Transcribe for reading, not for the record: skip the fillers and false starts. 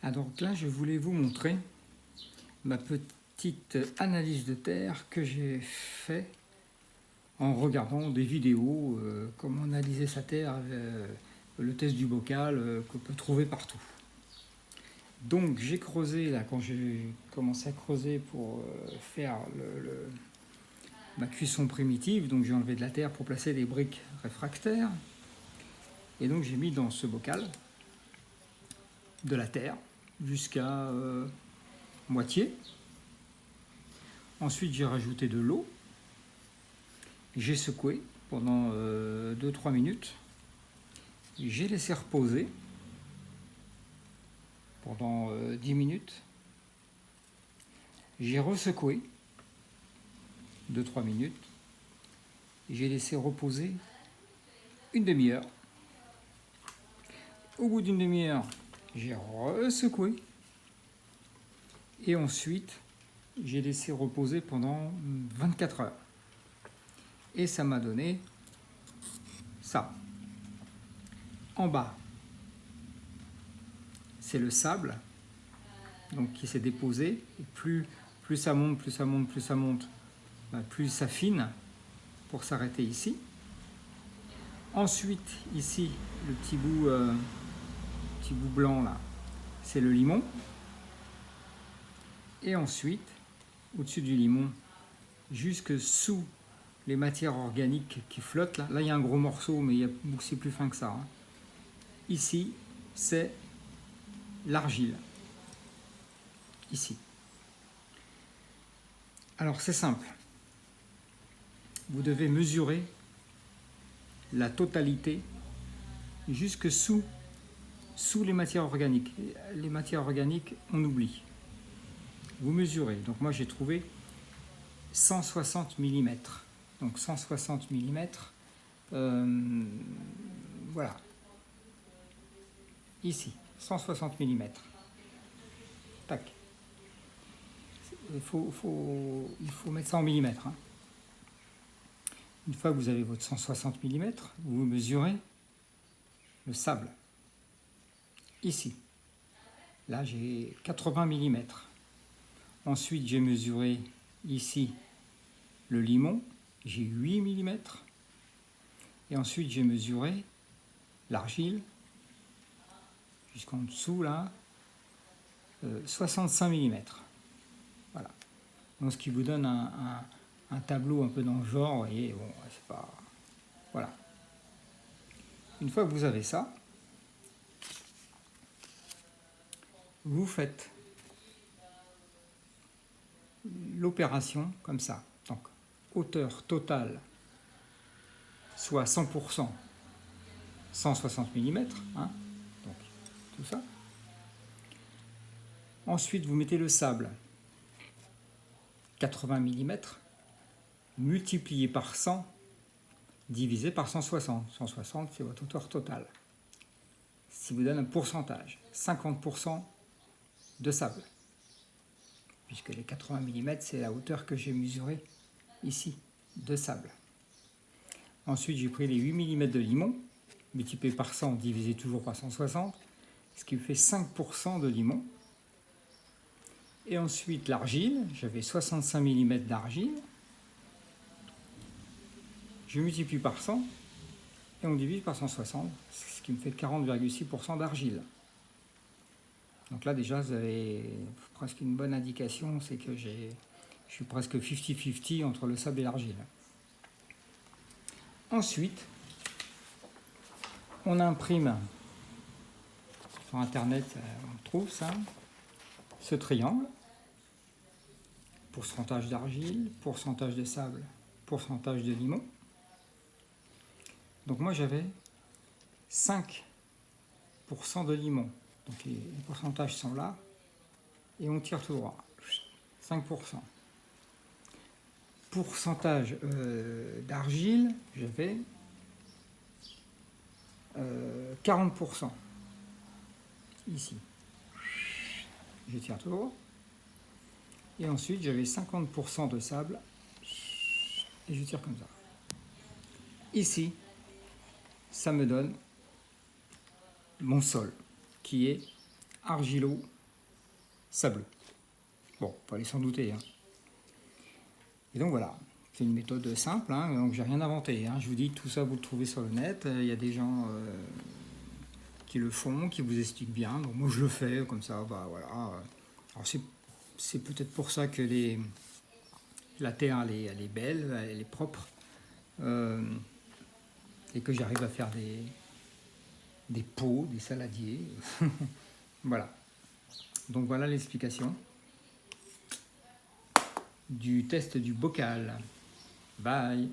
Ah, donc là, je voulais vous montrer ma petite analyse de terre que j'ai fait en regardant des vidéos, comment analyser sa terre, le test du bocal qu'on peut trouver partout. Donc j'ai creusé, là, quand j'ai commencé à creuser pour faire ma cuisson primitive, donc j'ai enlevé de la terre pour placer des briques réfractaires. Et donc j'ai mis dans ce bocal de la terre jusqu'à moitié. Ensuite j'ai rajouté de l'eau. J'ai secoué pendant 2-3 minutes. J'ai laissé reposer pendant 10 minutes. J'ai ressecoué 2-3 minutes. J'ai laissé reposer une demi-heure. Au bout d'une demi-heure, j'ai ressecoué. Et ensuite, j'ai laissé reposer pendant 24 heures. Et ça m'a donné ça. En bas, c'est le sable donc, qui s'est déposé. Et plus ça monte, plus ça monte, plus ça monte, plus ça fine pour s'arrêter ici. Ensuite, ici, le petit bout blanc là, c'est le limon. Et ensuite, au-dessus du limon, jusque sous les matières organiques qui flottent, là il y a un gros morceau, mais c'est plus fin que ça. Hein. Ici, c'est l'argile. Ici. Alors c'est simple. Vous devez mesurer la totalité jusque sous les matières organiques. Les matières organiques, on oublie. Vous mesurez. Donc moi j'ai trouvé 160 mm. Donc 160 mm. Voilà. Ici, 160 mm. Tac. Il faut mettre ça en millimètres. Hein. Une fois que vous avez votre 160 mm, vous mesurez le sable. Ici. Là, j'ai 80 mm. Ensuite, j'ai mesuré ici le limon. J'ai 8 mm. Et ensuite, j'ai mesuré l'argile. Jusqu'en dessous, là, 65 mm. Voilà. Donc, ce qui vous donne un tableau un peu dans le genre, vous voyez, bon, c'est pas... Voilà. Une fois que vous avez ça, vous faites l'opération comme ça. Donc, hauteur totale, soit 100%, 160 mm, hein, donc tout ça. Ensuite, vous mettez le sable, 80 mm, multiplié par 100, divisé par 160. 160, c'est votre hauteur totale. Ce qui vous donne un pourcentage, 50% de sable. Puisque les 80 mm, c'est la hauteur que j'ai mesurée ici, de sable. Ensuite, j'ai pris les 8 mm de limon, multiplié par 100, divisé toujours par 160, ce qui me fait 5% de limon. Et ensuite, l'argile, j'avais 65 mm d'argile. Je multiplie par 100 et on divise par 160, ce qui me fait 40,6% d'argile. Donc là, déjà, vous avez presque une bonne indication, c'est que je suis presque 50-50 entre le sable et l'argile. Ensuite, on imprime, sur Internet, on trouve ça, ce triangle, pourcentage d'argile, pourcentage de sable, pourcentage de limon. Donc moi, j'avais 5% de limon. Donc les pourcentages sont là, et on tire tout droit. 5%. Pourcentage d'argile, j'avais 40%. Ici. Je tire tout droit. Et ensuite, j'avais 50% de sable, et je tire comme ça. Ici, ça me donne mon sol, qui est argilo-sableux. Bon, pas aller s'en douter. Hein. Et donc voilà, c'est une méthode simple, hein, donc j'ai rien inventé. Hein. Je vous dis, tout ça vous le trouvez sur le net. Il y a des gens qui le font, qui vous expliquent bien. Donc moi je le fais comme ça, bah voilà. Alors c'est peut-être pour ça que la terre elle est belle, elle est propre. Et que j'arrive à faire des pots, des saladiers. Voilà. Donc voilà l'explication du test du bocal. Bye.